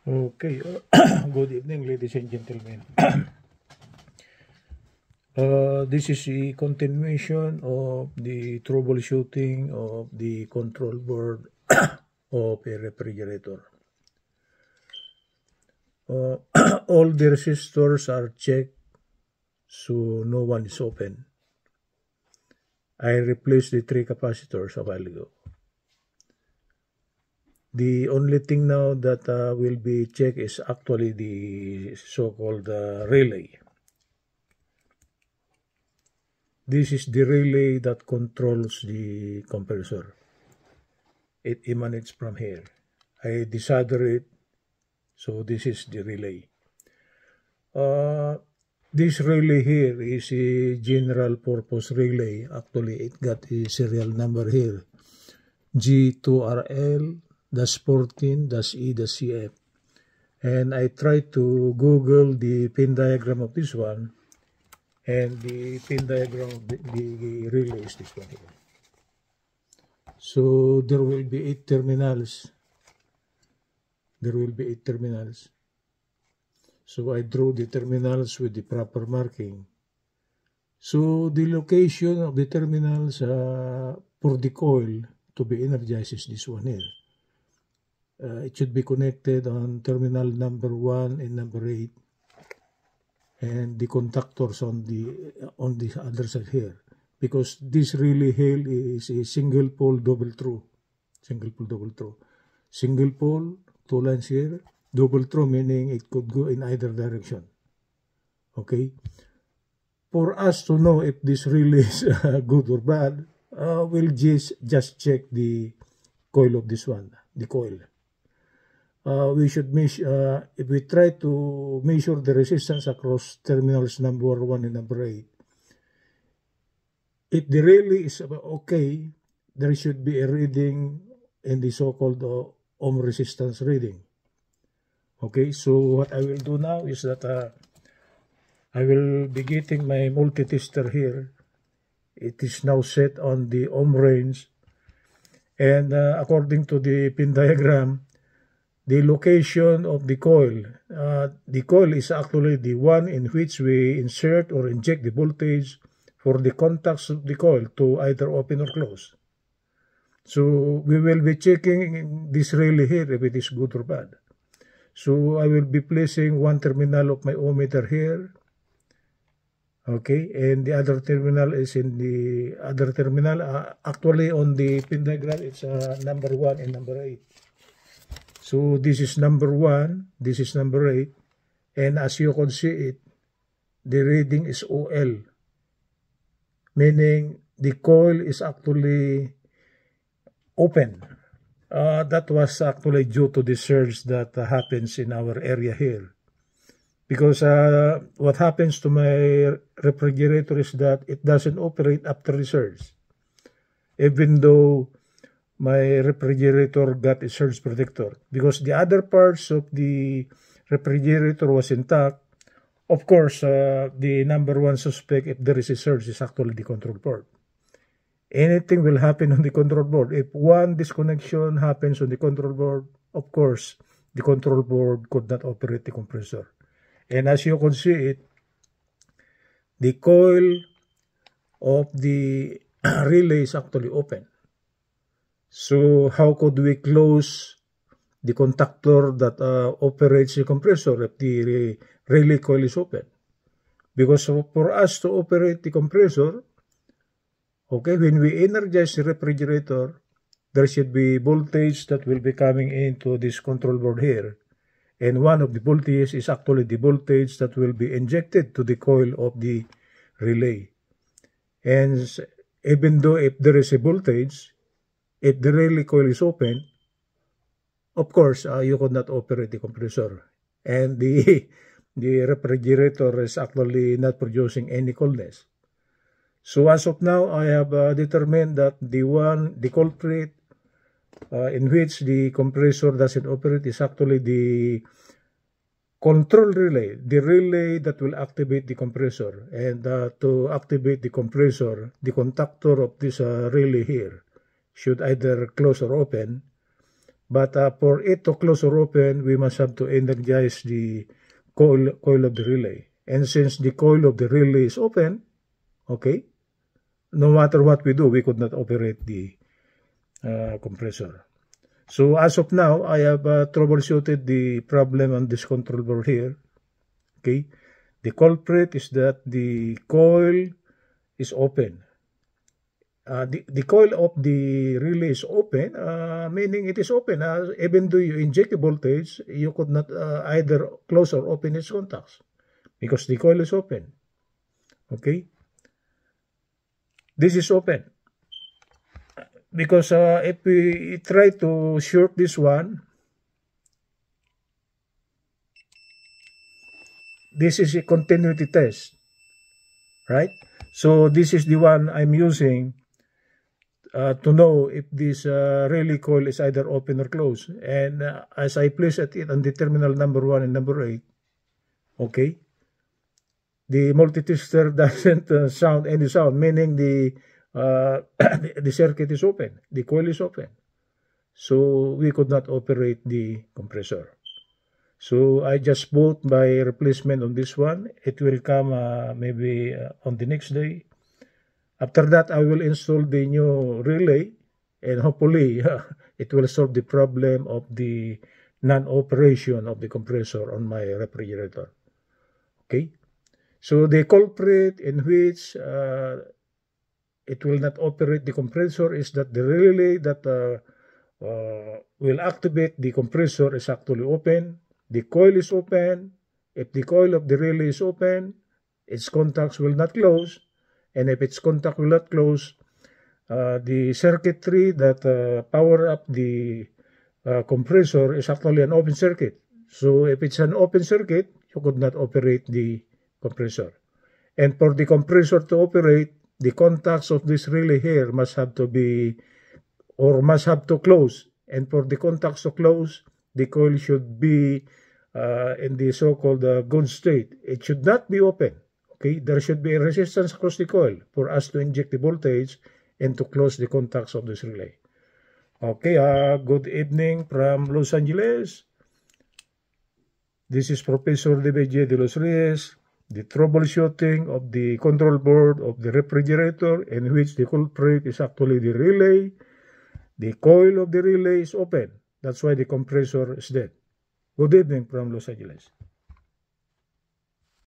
Okay, good evening, ladies and gentlemen. This is a continuation of the troubleshooting of the control board of a refrigerator. All the resistors are checked, so no one is open. I replaced the 3 capacitors a while ago. The only thing now that will be checked is actually the so-called relay. This is the relay that controls the compressor. It emanates from here. I desolder it, so this is the relay. This relay here is a general purpose relay. Actually, it got a serial number here. G2RL-14-E-CF. And I tried to Google the pin diagram of this one. And the pin diagram of the relay is this one here. So there will be 8 terminals. So I drew the terminals with the proper marking. So the location of the terminals for the coil to be energized is this one here. It should be connected on terminal number 1 and number 8. And the contactors on the other side here. Because this relay here is a single pole double through. Single pole, 2 lines here. Double through meaning it could go in either direction. Okay? For us to know if this relay is good or bad, we'll just check the coil of this one, the coil. We should measure, if we try to measure the resistance across terminals number 1 and number 8, if the relay is okay, there should be a reading in the so-called ohm resistance reading. Okay, so what I will do now is that I will be getting my multi-tester here. It is now set on the ohm range. And according to the pin diagram, the location of the coil is actually the one in which we insert or inject the voltage for the contacts of the coil to either open or close. So we will be checking this relay here if it is good or bad. So I will be placing one terminal of my ohmmeter here. Okay, and the other terminal is in the other terminal. Actually on the pin diagram, it's number 1 and number 8. So this is number 1, this is number 8. And as you can see it, the reading is OL. Meaning the coil is actually open. That was actually due to the surge that happens in our area here. Because what happens to my refrigerator is that it doesn't operate after the surge. Even though my refrigerator got a surge protector. Because the other parts of the refrigerator was intact. Of course, the number 1 suspect if there is a surge is actually the control board. Anything will happen on the control board. If one disconnection happens on the control board, of course, the control board could not operate the compressor. And as you can see it, the coil of the relay is actually open. So how could we close the contactor that operates the compressor if the relay coil is open? Because for us to operate the compressor, okay, when we energize the refrigerator, there should be voltage that will be coming into this control board here. And one of the voltages is actually the voltage that will be injected to the coil of the relay. And even though if there is a voltage, if the relay coil is open, of course, you could not operate the compressor. And the refrigerator is actually not producing any coolness. So as of now, I have determined that the culprit in which the compressor doesn't operate is actually the control relay, the relay that will activate the compressor. And to activate the compressor, the contactor of this relay here should either close or open. But for it to close or open, we must have to energize the coil of the relay. And since the coil of the relay is open, okay, no matter what we do, we could not operate the compressor. So as of now, I have troubleshooted the problem on this control board here. Okay, the culprit is that the coil is open. The coil of the relay is open, meaning it is open. Even though you inject the voltage, you could not either close or open its contacts because the coil is open. Okay, this is open. Because if we try to short this one, this is a continuity test, right? So this is the one I'm using to know if this relay coil is either open or closed. And as I place it on the terminal number 1 and number 8, okay, the multitester doesn't sound any sound, meaning the circuit is open, the coil is open. So we could not operate the compressor. So I just bought my replacement on this one. It will come maybe on the next day. After that, I will install the new relay, and hopefully it will solve the problem of the non-operation of the compressor on my refrigerator. Okay, so the culprit in which it will not operate the compressor is that the relay that will activate the compressor is actually open. The coil is open. If the coil of the relay is open, its contacts will not close. And if its contact will not close, the circuitry that power up the compressor is actually an open circuit. So if it's an open circuit, you could not operate the compressor. And for the compressor to operate, the contacts of this relay here must have to be, or must have to close. And for the contacts to close, the coil should be in the so-called good state. It should not be open. Okay, there should be a resistance across the coil for us to inject the voltage and to close the contacts of this relay. Okay, good evening from Los Angeles. This is Professor DBJ de los Reyes, the troubleshooting of the control board of the refrigerator, in which the culprit is actually the relay. The coil of the relay is open. That's why the compressor is dead. Good evening from Los Angeles.